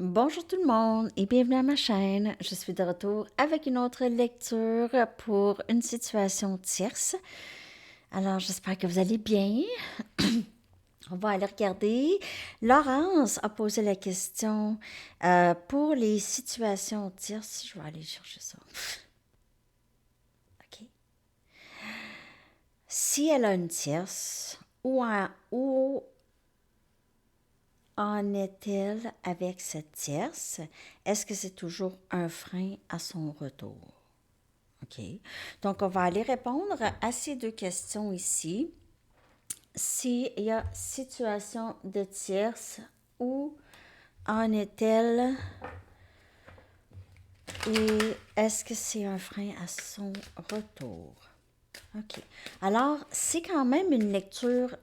Bonjour tout le monde et bienvenue à ma chaîne. Je suis de retour avec une autre lecture pour une situation tierce. Alors j'espère que vous allez bien. On va aller regarder. Laurence a posé la question pour les situations tierces. Je vais aller chercher ça. OK. Si elle a une tierce, où en est-elle avec cette tierce? Est-ce que c'est toujours un frein à son retour? OK. Donc, on va aller répondre à ces deux questions ici. S'il y a situation de tierce, où en est-elle et est-ce que c'est un frein à son retour? OK. Alors, c'est quand même une lecture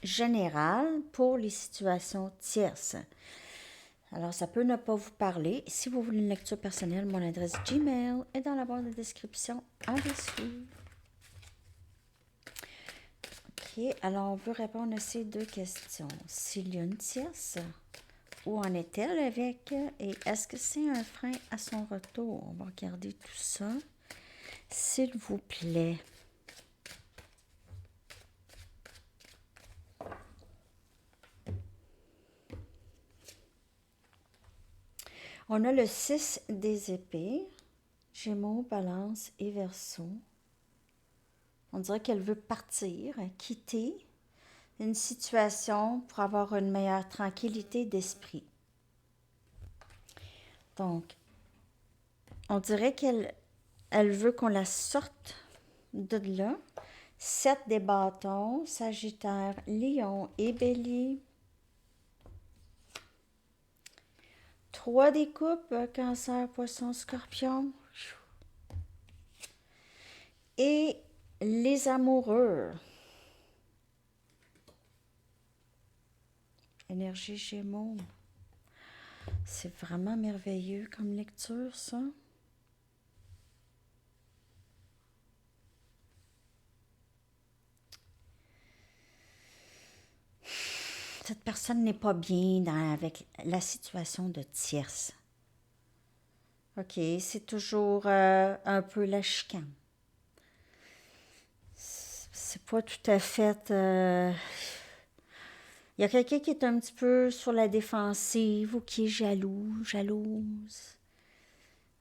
générale pour les situations tierces. Alors, ça peut ne pas vous parler. Si vous voulez une lecture personnelle, mon adresse Gmail est dans la barre de description en dessous. OK, alors on veut répondre à ces deux questions. S'il y a une tierce, où en est-elle avec et est-ce que c'est un frein à son retour? On va regarder tout ça, s'il vous plaît. On a le 6 des épées, Gémeaux, Balance et Verseau. On dirait qu'elle veut partir, quitter une situation pour avoir une meilleure tranquillité d'esprit. Donc, on dirait qu'elle veut qu'on la sorte de là. 7 des bâtons, Sagittaire, Lion et Bélier. 3 des coupes, Cancer, Poisson, Scorpion. Et les amoureux. Énergie Gémeaux. C'est vraiment merveilleux comme lecture, ça. Cette personne n'est pas bien avec la situation de tierce. OK, c'est toujours un peu la chicane. C'est pas tout à fait... Il y a quelqu'un qui est un petit peu sur la défensive ou qui est jaloux, jalouse.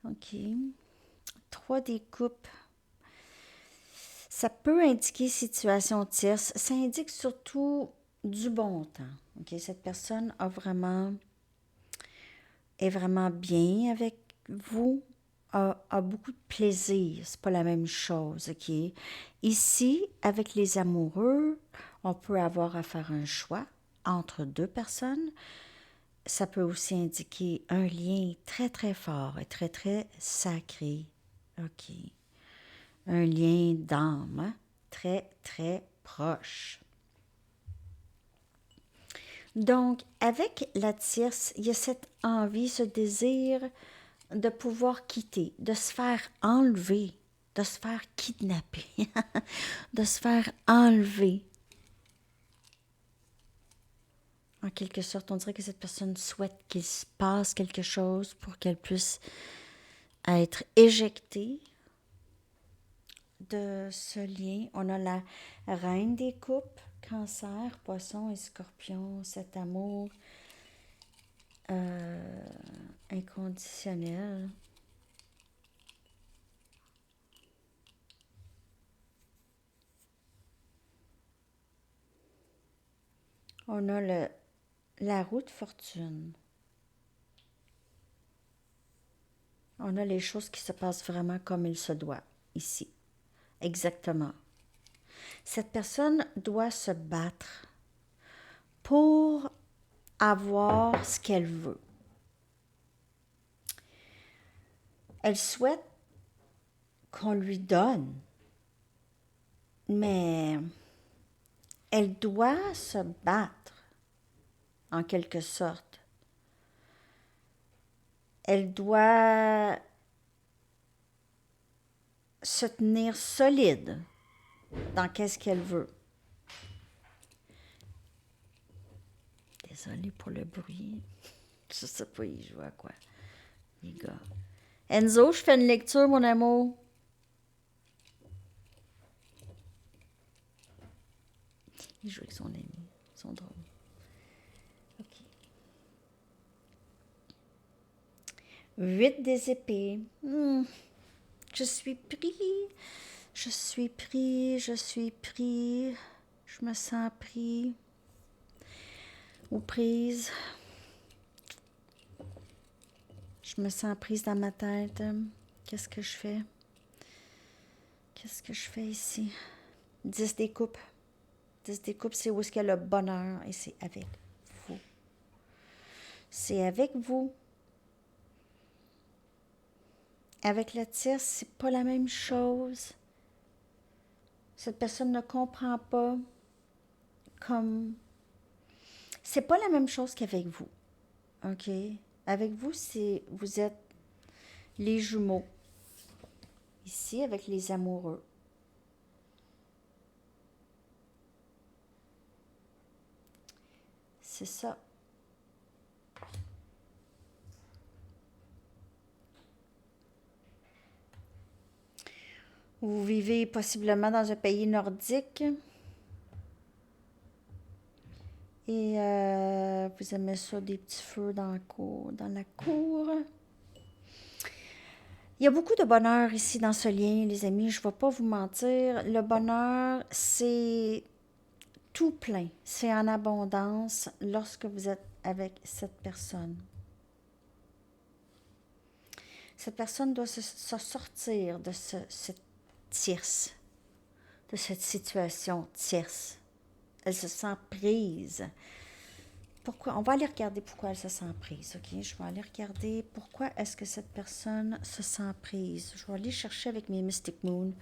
OK. 3 des coupes. Ça peut indiquer situation tierce. Ça indique surtout du bon temps. OK. Cette personne est vraiment bien avec vous, a beaucoup de plaisir. C'est pas la même chose. OK. Ici, avec les amoureux, on peut avoir à faire un choix entre deux personnes. Ça peut aussi indiquer un lien très, très fort et très, très sacré. OK. Un lien d'âme, hein? Très, très proche. Donc, avec la tierce, il y a cette envie, ce désir de pouvoir quitter, de se faire enlever, de se faire kidnapper, de se faire enlever. En quelque sorte, on dirait que cette personne souhaite qu'il se passe quelque chose pour qu'elle puisse être éjectée de ce lien. On a la reine des coupes, Cancer, Poisson et Scorpion, cet amour inconditionnel. On a la roue de fortune. On a les choses qui se passent vraiment comme il se doit, ici. Exactement. Cette personne doit se battre pour avoir ce qu'elle veut. Elle souhaite qu'on lui donne, mais elle doit se battre, en quelque sorte. Elle doit se tenir solide dans qu'est-ce qu'elle veut. Désolée pour le bruit. Je sais pas, il joue à quoi, les gars. Enzo, je fais une lecture, mon amour. Il joue avec son ami. Ils sont drôles. OK. 8 des épées. Je suis pris. Je suis pris. Je suis pris. Je me sens pris. Ou prise. Je me sens prise dans ma tête. Qu'est-ce que je fais? Qu'est-ce que je fais ici? 10 des coupes. 10 des coupes, c'est où est-ce qu'il y a le bonheur et c'est avec vous. C'est avec vous. Avec la tierce, c'est pas la même chose. Cette personne ne comprend pas comme... C'est pas la même chose qu'avec vous. OK? Avec vous, vous êtes les jumeaux. Ici, avec les amoureux. C'est ça. Vous vivez possiblement dans un pays nordique. Et vous aimez ça, des petits feux dans la cour. Il y a beaucoup de bonheur ici dans ce lien, les amis. Je ne vais pas vous mentir. Le bonheur, c'est tout plein. C'est en abondance lorsque vous êtes avec cette personne. Cette personne doit se sortir de cette tierce, de cette situation tierce. Elle se sent prise. Pourquoi? On va aller regarder pourquoi elle se sent prise, OK? Je vais aller regarder pourquoi est-ce que cette personne se sent prise. Je vais aller chercher avec mes Mystic Moon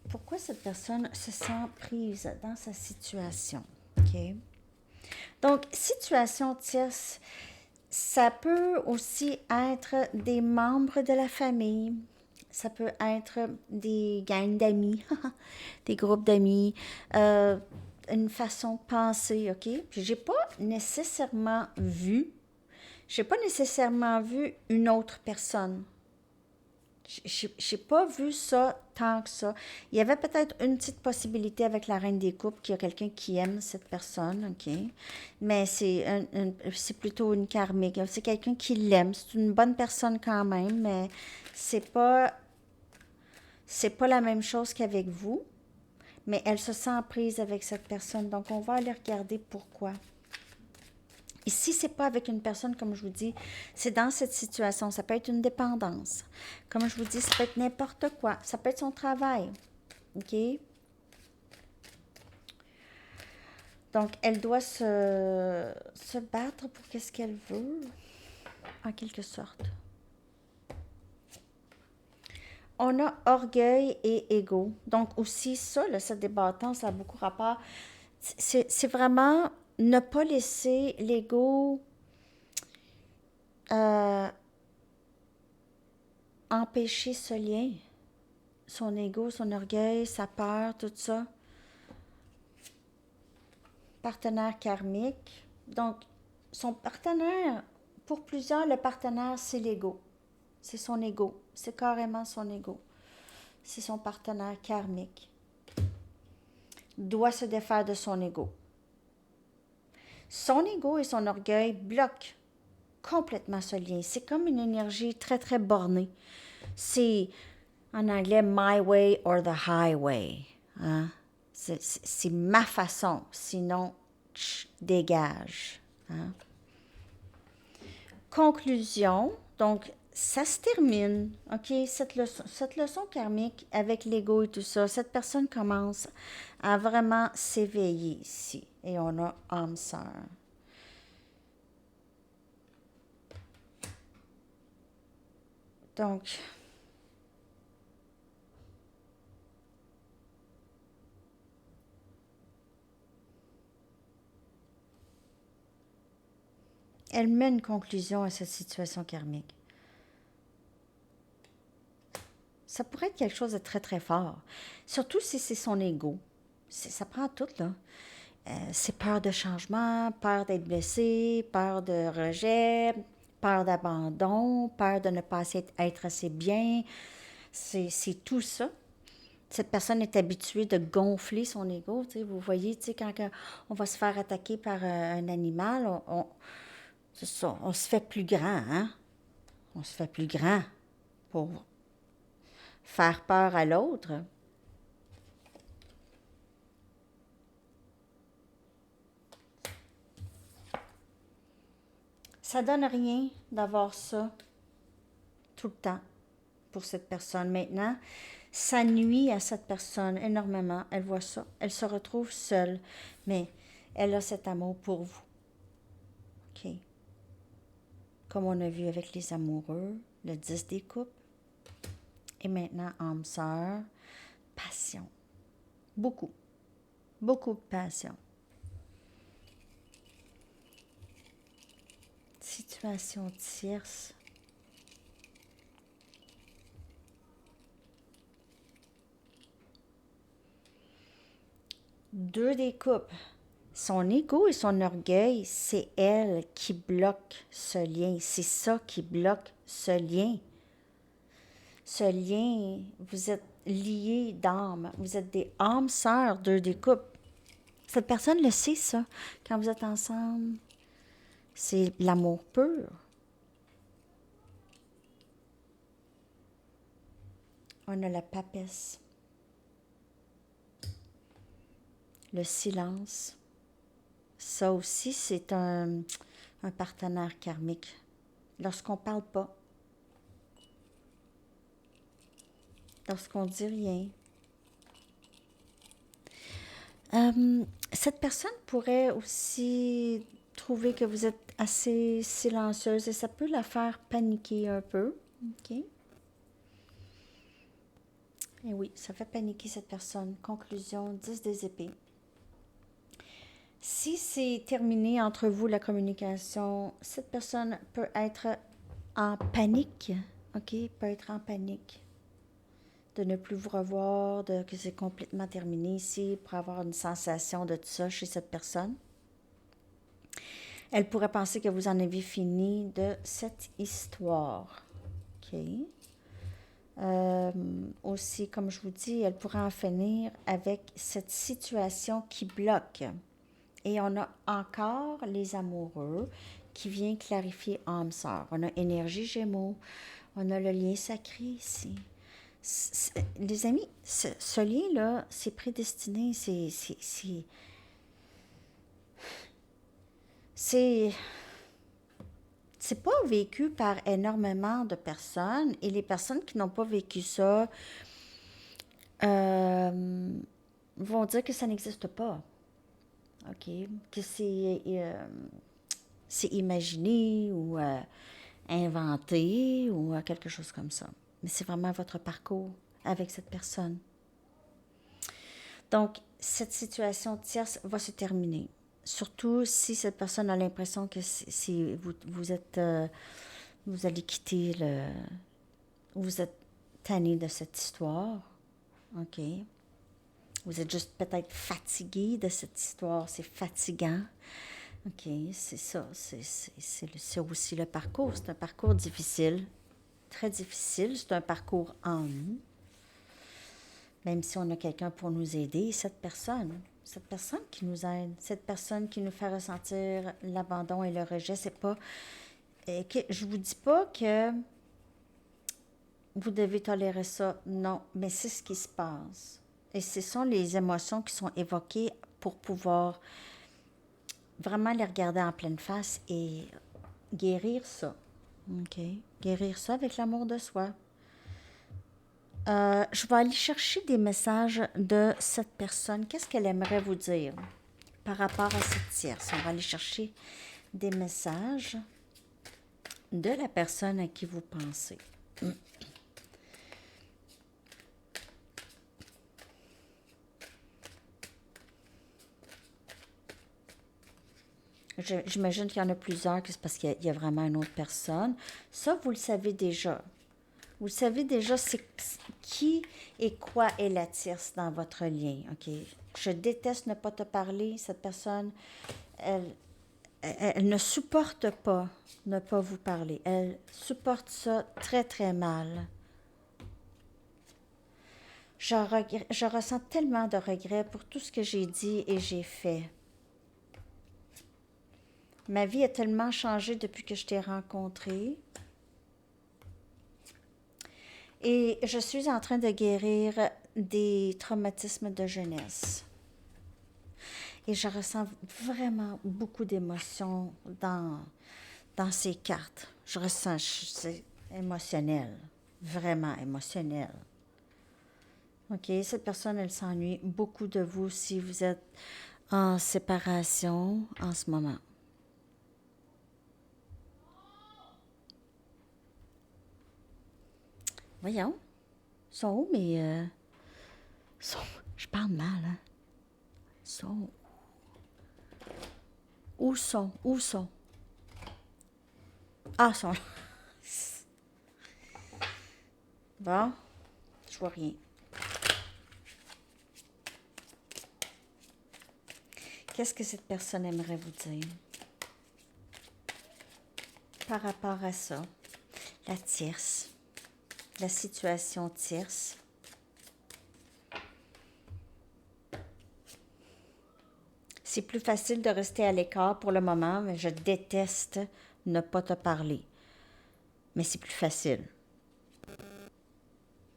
pourquoi cette personne se sent prise dans sa situation, OK? Donc, situation tierce, ça peut aussi être des membres de la famille. Ça peut être des gangs d'amis, des groupes d'amis, une façon de penser, OK? Puis j'ai pas nécessairement vu une autre personne. J'ai pas vu ça tant que ça. Il y avait peut-être une petite possibilité avec la Reine des Coupes qu'il y a quelqu'un qui aime cette personne, OK? Mais c'est plutôt une karmique. C'est quelqu'un qui l'aime. C'est une bonne personne quand même, mais c'est pas la même chose qu'avec vous. Mais elle se sent prise avec cette personne. Donc, on va aller regarder pourquoi. Ici, c'est pas avec une personne, comme je vous dis, c'est dans cette situation. Ça peut être une dépendance. Comme je vous dis, ça peut être n'importe quoi. Ça peut être son travail. OK? Donc, elle doit se battre pour qu'est-ce qu'elle veut, en quelque sorte. On a orgueil et ego. Donc, aussi, ça, là, cette débattance a beaucoup rapport. C'est vraiment ne pas laisser l'ego empêcher ce lien. Son ego, son orgueil, sa peur, tout ça. Partenaire karmique. Donc, son partenaire, pour plusieurs, le partenaire, c'est l'ego. C'est son ego. C'est carrément son ego. C'est son partenaire karmique. Doit se défaire de son ego. Son ego et son orgueil bloquent complètement ce lien. C'est comme une énergie très, très bornée. C'est, en anglais, my way or the highway. Hein? C'est ma façon. Sinon, dégage. Hein? Conclusion. Donc, ça se termine, OK? Cette leçon karmique avec l'ego et tout ça, cette personne commence à vraiment s'éveiller ici. Et on a âme sœur. Donc, elle met une conclusion à cette situation karmique. Ça pourrait être quelque chose de très, très fort. Surtout si c'est son ego. Ça prend tout, là. C'est peur de changement, peur d'être blessé, peur de rejet, Peur d'abandon, peur de ne pas être assez bien. C'est tout ça. Cette personne est habituée de gonfler son ego. Tu sais, vous voyez, tu sais, quand on va se faire attaquer par un animal, c'est ça, on se fait plus grand, hein? On se fait plus grand pour faire peur à l'autre. Ça donne rien d'avoir ça tout le temps pour cette personne. Maintenant, ça nuit à cette personne énormément. Elle voit ça. Elle se retrouve seule. Mais elle a cet amour pour vous. OK? Comme on a vu avec les amoureux, le 10 des coupes. Et maintenant, âme sœur, passion. Beaucoup. Beaucoup de passion. Situation tierce. Deux des coupes. Son ego et son orgueil, c'est elle qui bloque ce lien. C'est ça qui bloque ce lien. Ce lien, vous êtes liés d'âme. Vous êtes des âmes sœurs, deux des coupes. Cette personne le sait, ça. Quand vous êtes ensemble, c'est l'amour pur. On a la papesse. Le silence. Ça aussi, c'est un partenaire karmique. Lorsqu'on ne parle pas, lorsqu'on ne dit rien. Cette personne pourrait aussi trouver que vous êtes assez silencieuse et ça peut la faire paniquer un peu. OK? Et oui, ça fait paniquer cette personne. Conclusion, 10 des épées. Si c'est terminé entre vous la communication, cette personne peut être en panique. OK? Peut être en panique. De ne plus vous revoir, que c'est complètement terminé ici, pour avoir une sensation de tout ça chez cette personne. Elle pourrait penser que vous en avez fini de cette histoire. OK? Aussi, comme je vous dis, elle pourrait en finir avec cette situation qui bloque. Et on a encore les amoureux qui vient clarifier âme sœur. On a énergie gémeaux, on a le lien sacré ici. Les amis, ce lien-là, c'est prédestiné, c'est pas vécu par énormément de personnes et les personnes qui n'ont pas vécu ça vont dire que ça n'existe pas. OK? Que c'est imaginé ou inventé ou quelque chose comme ça. Mais c'est vraiment votre parcours avec cette personne. Donc, cette situation tierce va se terminer. Surtout si cette personne a l'impression que si vous êtes, vous allez quitter vous êtes tanné de cette histoire, OK? Vous êtes juste peut-être fatigué de cette histoire, c'est fatigant, OK? C'est ça, c'est aussi le parcours. C'est un parcours difficile, très difficile. C'est un parcours en nous. Même si on a quelqu'un pour nous aider, cette personne qui nous aide, cette personne qui nous fait ressentir l'abandon et le rejet, c'est pas... je vous dis pas que vous devez tolérer ça, non, mais c'est ce qui se passe. Et ce sont les émotions qui sont évoquées pour pouvoir vraiment les regarder en pleine face et guérir ça. OK? Guérir ça avec l'amour de soi. Je vais aller chercher des messages de cette personne. Qu'est-ce qu'elle aimerait vous dire par rapport à cette tierce? On va aller chercher des messages de la personne à qui vous pensez. J'imagine qu'il y en a plusieurs, que c'est parce qu'il y a vraiment une autre personne. Ça, vous le savez déjà. Vous savez déjà c'est qui et quoi est la tierce dans votre lien, OK? Je déteste ne pas te parler. Cette personne, elle elle ne supporte pas ne pas vous parler. Elle supporte ça très, très mal. Je ressens tellement de regrets pour tout ce que j'ai dit et j'ai fait. Ma vie a tellement changé depuis que je t'ai rencontré. Et je suis en train de guérir des traumatismes de jeunesse. Et je ressens vraiment beaucoup d'émotions dans ces cartes. Je ressens, c'est émotionnel, vraiment émotionnel. OK, cette personne, elle s'ennuie beaucoup de vous si vous êtes en séparation en ce moment. Voyons, ils sont où mes... sont... Je parle mal, hein? Sont... Où sont? Où sont? Ah, sont là. Bon, je vois rien. Qu'est-ce que cette personne aimerait vous dire par rapport à ça? La tierce, la situation tierce. C'est plus facile de rester à l'écart pour le moment, mais je déteste ne pas te parler. Mais c'est plus facile.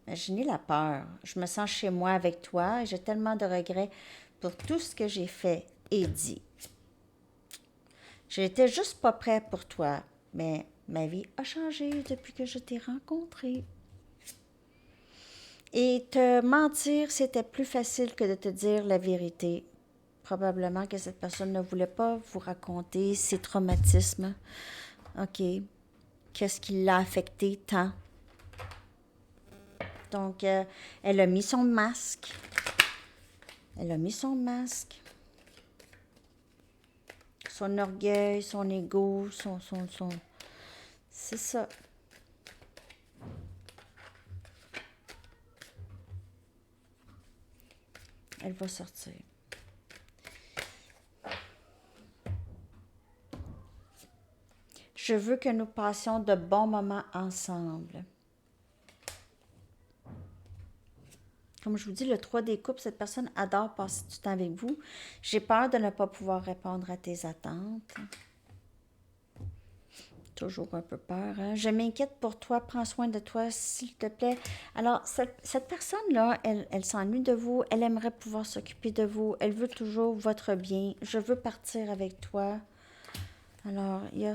Imaginez la peur. Je me sens chez moi avec toi et j'ai tellement de regrets pour tout ce que j'ai fait et dit. J'étais juste pas prête pour toi, mais ma vie a changé depuis que je t'ai rencontré. Et te mentir, c'était plus facile que de te dire la vérité. Probablement que cette personne ne voulait pas vous raconter ses traumatismes. OK. Qu'est-ce qui l'a affecté tant? Donc, elle a mis son masque. Elle a mis son masque. Son orgueil, son ego, son... C'est ça. Elle va sortir. Je veux que nous passions de bons moments ensemble. Comme je vous dis, le 3 des coupes, cette personne adore passer du temps avec vous. J'ai peur de ne pas pouvoir répondre à tes attentes. Toujours un peu peur. Hein? Je m'inquiète pour toi. Prends soin de toi, s'il te plaît. Alors, cette personne-là, elle s'ennuie de vous. Elle aimerait pouvoir s'occuper de vous. Elle veut toujours votre bien. Je veux partir avec toi. Alors, il y a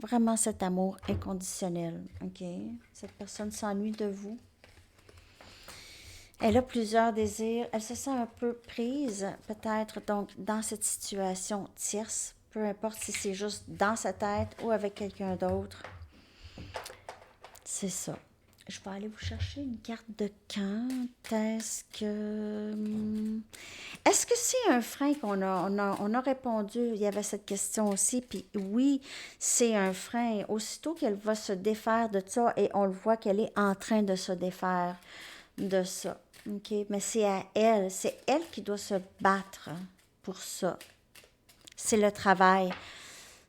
vraiment cet amour inconditionnel. OK? Cette personne s'ennuie de vous. Elle a plusieurs désirs. Elle se sent un peu prise, peut-être, donc, dans cette situation tierce. Peu importe si c'est juste dans sa tête ou avec quelqu'un d'autre. C'est ça. Je vais aller vous chercher une carte de quand est-ce que... Est-ce que c'est un frein on a répondu? Il y avait cette question aussi. Puis oui, c'est un frein. Aussitôt qu'elle va se défaire de ça, et on le voit qu'elle est en train de se défaire de ça. OK? Mais c'est à elle. C'est elle qui doit se battre pour ça. C'est le travail.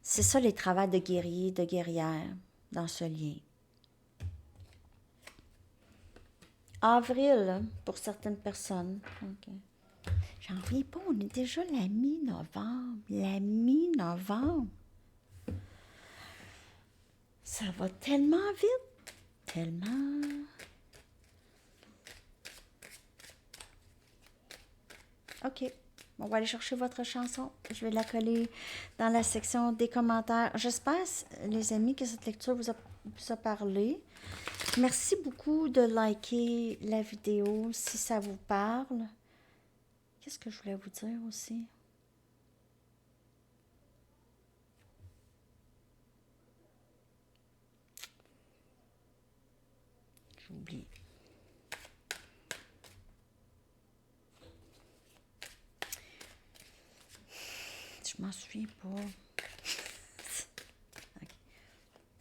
C'est ça les travaux de guerrier, de guerrière dans ce lien. Avril, pour certaines personnes. Okay. J'en reviens pas, on est déjà la mi-novembre. La mi-novembre. Ça va tellement vite. Tellement. OK. On va aller chercher votre chanson. Je vais la coller dans la section des commentaires. J'espère, les amis, que cette lecture vous a parlé. Merci beaucoup de liker la vidéo si ça vous parle. Qu'est-ce que je voulais vous dire aussi? J'oublie. Je m'en souviens pas. Okay.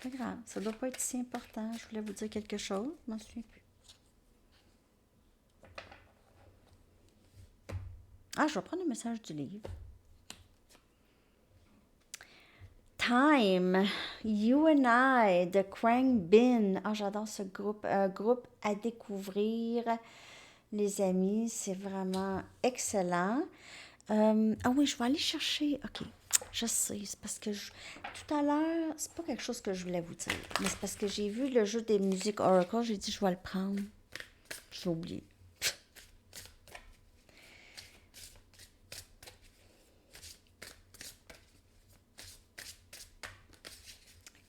Pas grave, ça doit pas être si important. Je voulais vous dire quelque chose, je m'en souviens plus. Ah, je vais prendre le message du livre. Time, You and I, de Krang Bin. Ah, j'adore ce groupe. Un groupe à découvrir, les amis. C'est vraiment excellent. Ah oui, je vais aller chercher. OK, je sais. C'est parce que tout à l'heure, c'est pas quelque chose que je voulais vous dire. Mais c'est parce que j'ai vu le jeu des musiques Oracle. J'ai dit, je vais le prendre. J'ai oublié.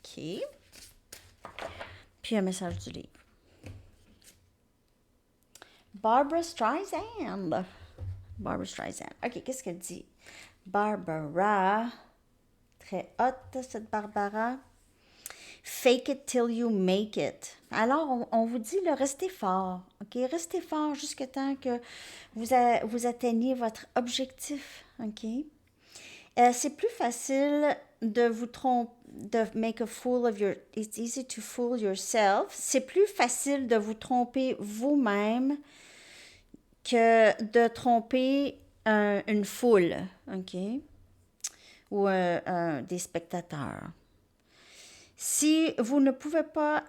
OK. Puis un message du livre. Barbara Streisand. Barbara Streisand. OK, qu'est-ce qu'elle dit? Barbara. Très haute, cette Barbara. Fake it till you make it. Alors, on vous dit, là, restez fort. OK? Restez fort jusqu'à temps que vous atteigniez votre objectif. OK? C'est plus facile de vous tromper, de make a fool of your... It's easy to fool yourself. C'est plus facile de vous tromper vous-même que de tromper une foule, OK? Ou des spectateurs. Si vous ne pouvez pas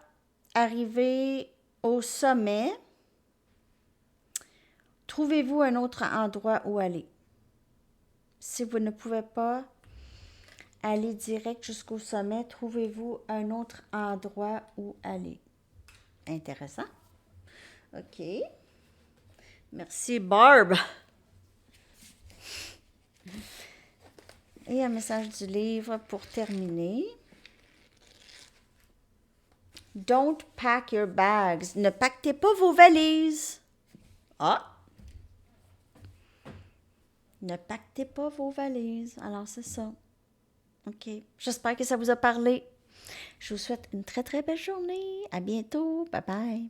arriver au sommet, trouvez-vous un autre endroit où aller. Si vous ne pouvez pas aller direct jusqu'au sommet, trouvez-vous un autre endroit où aller. Intéressant. OK. Merci, Barb. Et un message du livre pour terminer. Don't pack your bags. Ne pactez pas vos valises. Ah! Ne pactez pas vos valises. Alors, c'est ça. OK. J'espère que ça vous a parlé. Je vous souhaite une très, très belle journée. À bientôt. Bye bye.